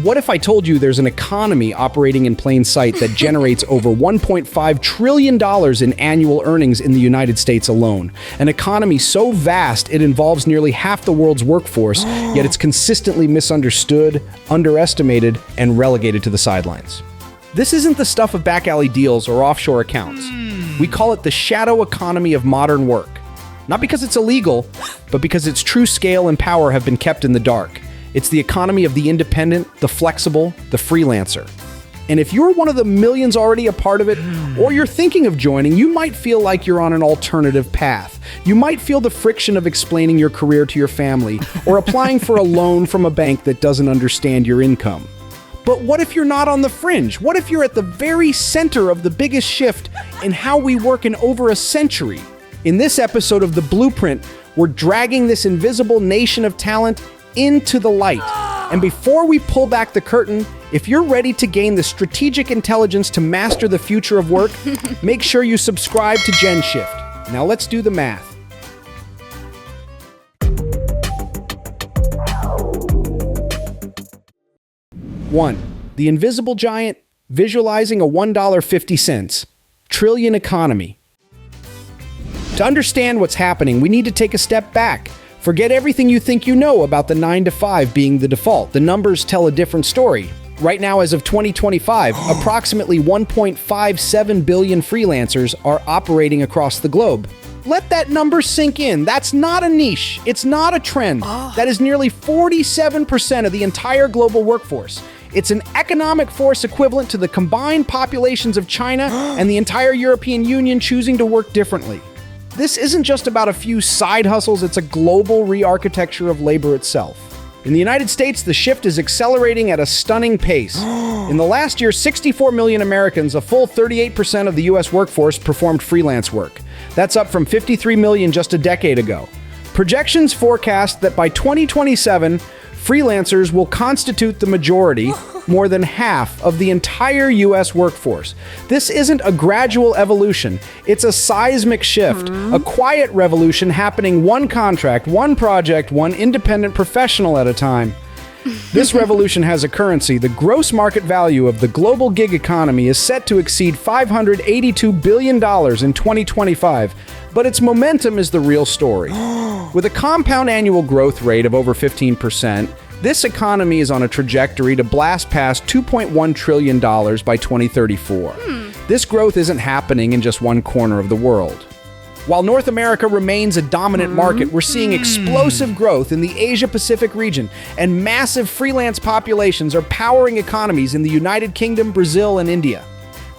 what if I told you there's an economy operating in plain sight that generates over $1.5 trillion in annual earnings in the United States alone? An economy so vast it involves nearly half the world's workforce, yet it's consistently misunderstood, underestimated, and relegated to the sidelines. This isn't the stuff of back alley deals or offshore accounts. We call it the shadow economy of modern work. Not because it's illegal, but because its true scale and power have been kept in the dark. It's the economy of the independent, the flexible, the freelancer. And if you're one of the millions already a part of it, or you're thinking of joining, you might feel like you're on an alternative path. You might feel the friction of explaining your career to your family, or applying for a loan from a bank that doesn't understand your income. But what if you're not on the fringe? What if you're at the very center of the biggest shift in how we work in over a century? In this episode of The Blueprint, we're dragging this invisible nation of talent into the light. And before we pull back the curtain, if you're ready to gain the strategic intelligence to master the future of work, make sure you subscribe to GenShift. Now let's do the math. 1. The invisible giant visualizing a $1.50 trillion economy. To understand what's happening, we need to take a step back. Forget everything you think you know about the 9 to 5 being the default. The numbers tell a different story. Right now, as of 2025, approximately 1.57 billion freelancers are operating across the globe. Let that number sink in. That's not a niche. It's not a trend. That is nearly 47% of the entire global workforce. It's an economic force equivalent to the combined populations of China and the entire European Union choosing to work differently. This isn't just about a few side hustles, it's a global re-architecture of labor itself. In the United States, the shift is accelerating at a stunning pace. In the last year, 64 million Americans, a full 38% of the US workforce, performed freelance work. That's up from 53 million just a decade ago. Projections forecast that by 2027, freelancers will constitute the majority, more than half of the entire US workforce. This isn't a gradual evolution, it's a seismic shift, a quiet revolution happening one contract, one project, one independent professional at a time. This revolution has a currency. The gross market value of the global gig economy is set to exceed $582 billion in 2025, but its momentum is the real story. With a compound annual growth rate of over 15%, this economy is on a trajectory to blast past $2.1 trillion by 2034. This growth isn't happening in just one corner of the world. While North America remains a dominant market, we're seeing explosive growth in the Asia-Pacific region, and massive freelance populations are powering economies in the United Kingdom, Brazil, and India.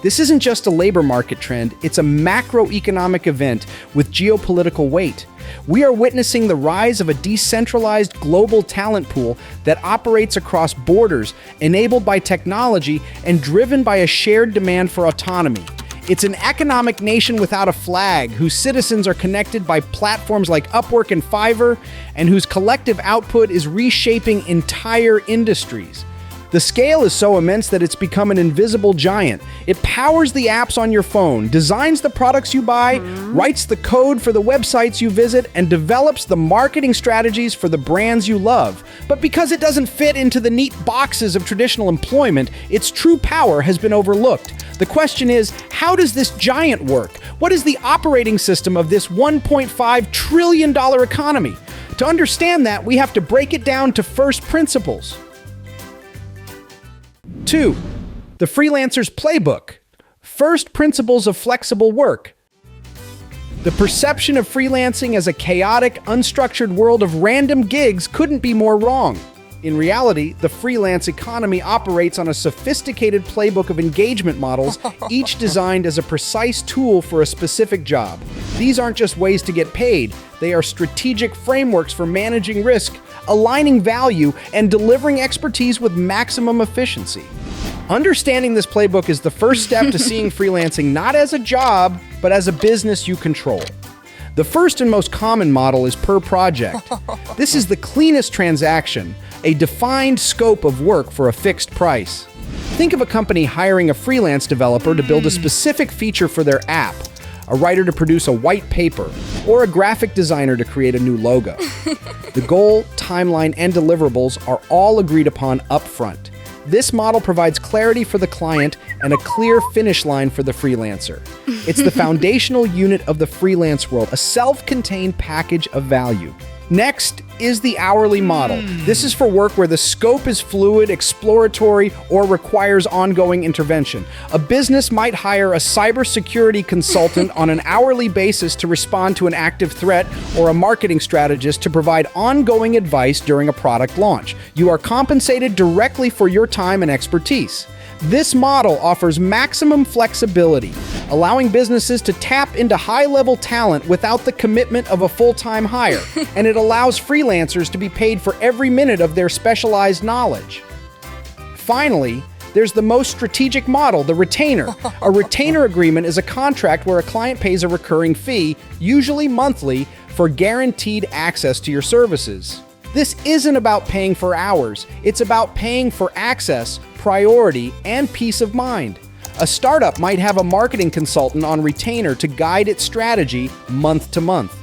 This isn't just a labor market trend, it's a macroeconomic event with geopolitical weight. We are witnessing the rise of a decentralized global talent pool that operates across borders, enabled by technology and driven by a shared demand for autonomy. It's an economic nation without a flag, whose citizens are connected by platforms like Upwork and Fiverr, and whose collective output is reshaping entire industries. The scale is so immense that it's become an invisible giant. It powers the apps on your phone, designs the products you buy, writes the code for the websites you visit, and develops the marketing strategies for the brands you love. But because it doesn't fit into the neat boxes of traditional employment, its true power has been overlooked. The question is, how does this giant work? What is the operating system of this $1.5 trillion economy? To understand that, we have to break it down to first principles. 2. The Freelancer's Playbook. First principles of flexible work. The perception of freelancing as a chaotic, unstructured world of random gigs couldn't be more wrong. In reality, the freelance economy operates on a sophisticated playbook of engagement models, each designed as a precise tool for a specific job. These aren't just ways to get paid, they are strategic frameworks for managing risk, aligning value, and delivering expertise with maximum efficiency. Understanding this playbook is the first step to seeing freelancing not as a job, but as a business you control. The first and most common model is per project. This is the cleanest transaction, a defined scope of work for a fixed price. Think of a company hiring a freelance developer to build a specific feature for their app, a writer to produce a white paper, or a graphic designer to create a new logo. The goal, timeline, and deliverables are all agreed upon upfront. This model provides clarity for the client and a clear finish line for the freelancer. It's the foundational unit of the freelance world, a self-contained package of value. Next is the hourly model. This is for work where the scope is fluid, exploratory, or requires ongoing intervention. A business might hire a cybersecurity consultant on an hourly basis to respond to an active threat, or a marketing strategist to provide ongoing advice during a product launch. You are compensated directly for your time and expertise. This model offers maximum flexibility, allowing businesses to tap into high-level talent without the commitment of a full-time hire, and it allows freelancers to be paid for every minute of their specialized knowledge. Finally, there's the most strategic model, the retainer. A retainer agreement is a contract where a client pays a recurring fee, usually monthly, for guaranteed access to your services. This isn't about paying for hours, it's about paying for access, priority, and peace of mind. A startup might have a marketing consultant on retainer to guide its strategy month to month.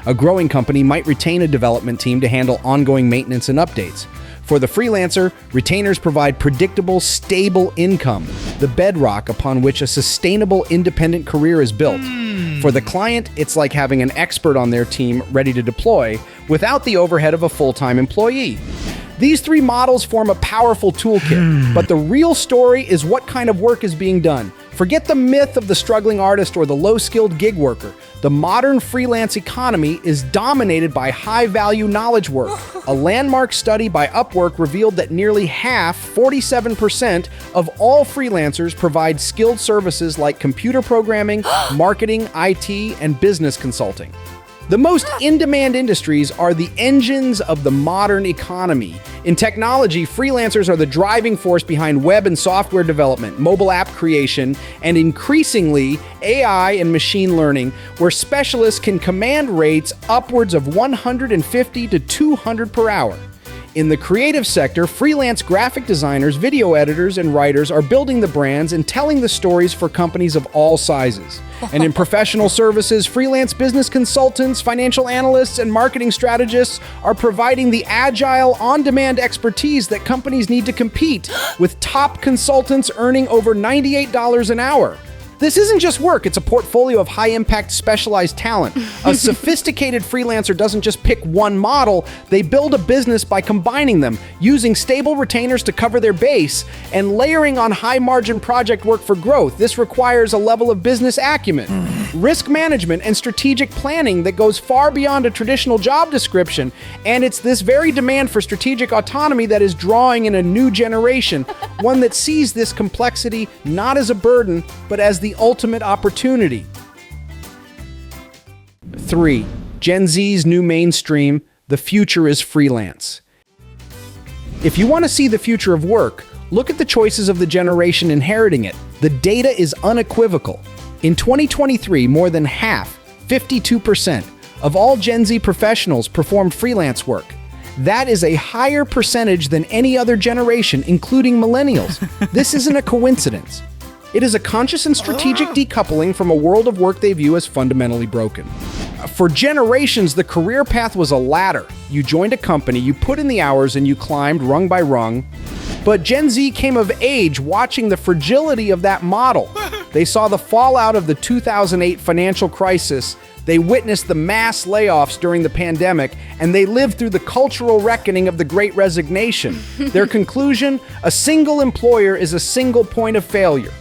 A growing company might retain a development team to handle ongoing maintenance and updates. For the freelancer, retainers provide predictable, stable income, the bedrock upon which a sustainable, independent career is built. For the client, it's like having an expert on their team ready to deploy without the overhead of a full-time employee. These three models form a powerful toolkit, but the real story is what kind of work is being done. Forget the myth of the struggling artist or the low-skilled gig worker. The modern freelance economy is dominated by high-value knowledge work. A landmark study by Upwork revealed that nearly half, 47%, of all freelancers provide skilled services like computer programming, marketing, IT, and business consulting. The most in-demand industries are the engines of the modern economy. In technology, freelancers are the driving force behind web and software development, mobile app creation, and increasingly AI and machine learning, where specialists can command rates upwards of $150 to $200 per hour. In the creative sector, freelance graphic designers, video editors, and writers are building the brands and telling the stories for companies of all sizes. And in professional services, freelance business consultants, financial analysts, and marketing strategists are providing the agile, on-demand expertise that companies need to compete, with top consultants earning over $98 an hour. This isn't just work, it's a portfolio of high-impact specialized talent. A sophisticated freelancer doesn't just pick one model, they build a business by combining them, using stable retainers to cover their base, and layering on high-margin project work for growth. This requires a level of business acumen, risk management, and strategic planning that goes far beyond a traditional job description. And it's this very demand for strategic autonomy that is drawing in a new generation, one that sees this complexity not as a burden, but as the ultimate opportunity. 3. Gen Z's new mainstream, the future is freelance. If you want to see the future of work, look at the choices of the generation inheriting it. The data is unequivocal. In 2023, more than half, 52%, of all Gen Z professionals performed freelance work. That is a higher percentage than any other generation, including millennials. This isn't a coincidence. It is a conscious and strategic decoupling from a world of work they view as fundamentally broken. For generations, the career path was a ladder. You joined a company, you put in the hours, and you climbed rung by rung. But Gen Z came of age watching the fragility of that model. They saw the fallout of the 2008 financial crisis. They witnessed the mass layoffs during the pandemic, and they lived through the cultural reckoning of the Great Resignation. Their conclusion: a single employer is a single point of failure.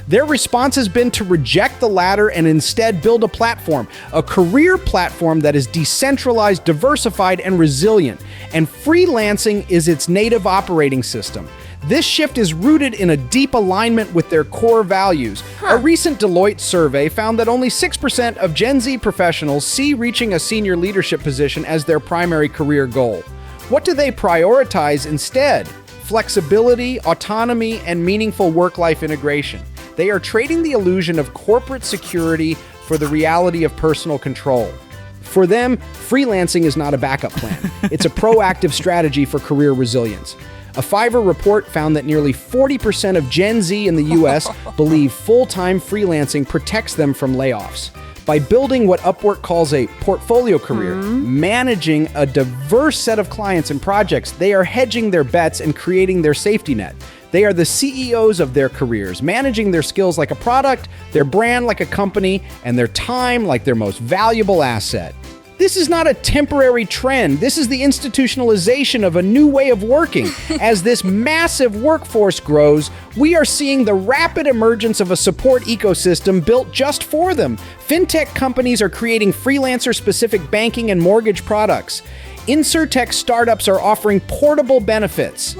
Their response has been to reject the latter and instead build a platform, a career platform that is decentralized, diversified, and resilient. And freelancing is its native operating system. This shift is rooted in a deep alignment with their core values. A recent Deloitte survey found that only 6% of Gen Z professionals see reaching a senior leadership position as their primary career goal. What do they prioritize instead? Flexibility, autonomy, and meaningful work-life integration. They are trading the illusion of corporate security for the reality of personal control. For them, freelancing is not a backup plan. It's a proactive strategy for career resilience. A Fiverr report found that nearly 40% of Gen Z in the US believe full-time freelancing protects them from layoffs. By building what Upwork calls a portfolio career, managing a diverse set of clients and projects, they are hedging their bets and creating their safety net. They are the CEOs of their careers, managing their skills like a product, their brand like a company, and their time like their most valuable asset. This is not a temporary trend. This is the institutionalization of a new way of working. As this massive workforce grows, we are seeing the rapid emergence of a support ecosystem built just for them. Fintech companies are creating freelancer-specific banking and mortgage products. Insurtech startups are offering portable benefits.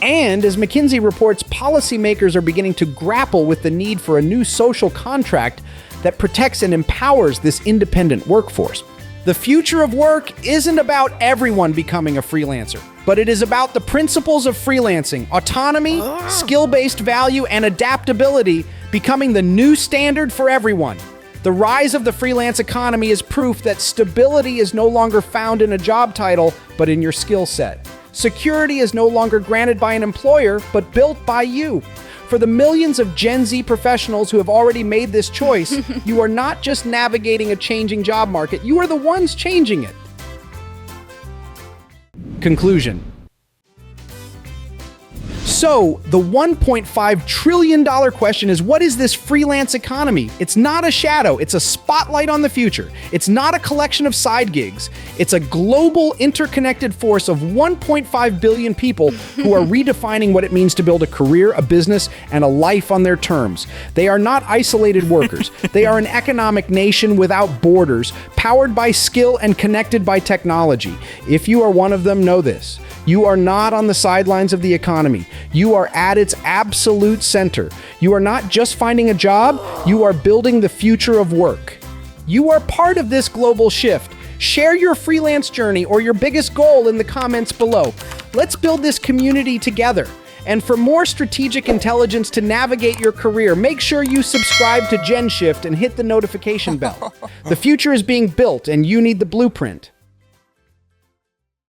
And as McKinsey reports, policymakers are beginning to grapple with the need for a new social contract that protects and empowers this independent workforce. The future of work isn't about everyone becoming a freelancer, but it is about the principles of freelancing, autonomy, skill-based value, and adaptability becoming the new standard for everyone. The rise of the freelance economy is proof that stability is no longer found in a job title, but in your skill set. Security is no longer granted by an employer, but built by you. For the millions of Gen Z professionals who have already made this choice, you are not just navigating a changing job market, you are the ones changing it. Conclusion. So, the $1.5 trillion question is, what is this freelance economy? It's not a shadow, it's a spotlight on the future. It's not a collection of side gigs. It's a global interconnected force of 1.5 billion people who are redefining what it means to build a career, a business, and a life on their terms. They are not isolated workers. They are an economic nation without borders, powered by skill and connected by technology. If you are one of them, know this. You are not on the sidelines of the economy. You are at its absolute center. You are not just finding a job, you are building the future of work. You are part of this global shift. Share your freelance journey or your biggest goal in the comments below. Let's build this community together. And for more strategic intelligence to navigate your career, make sure you subscribe to GenShift and hit the notification bell. The future is being built, and you need the blueprint.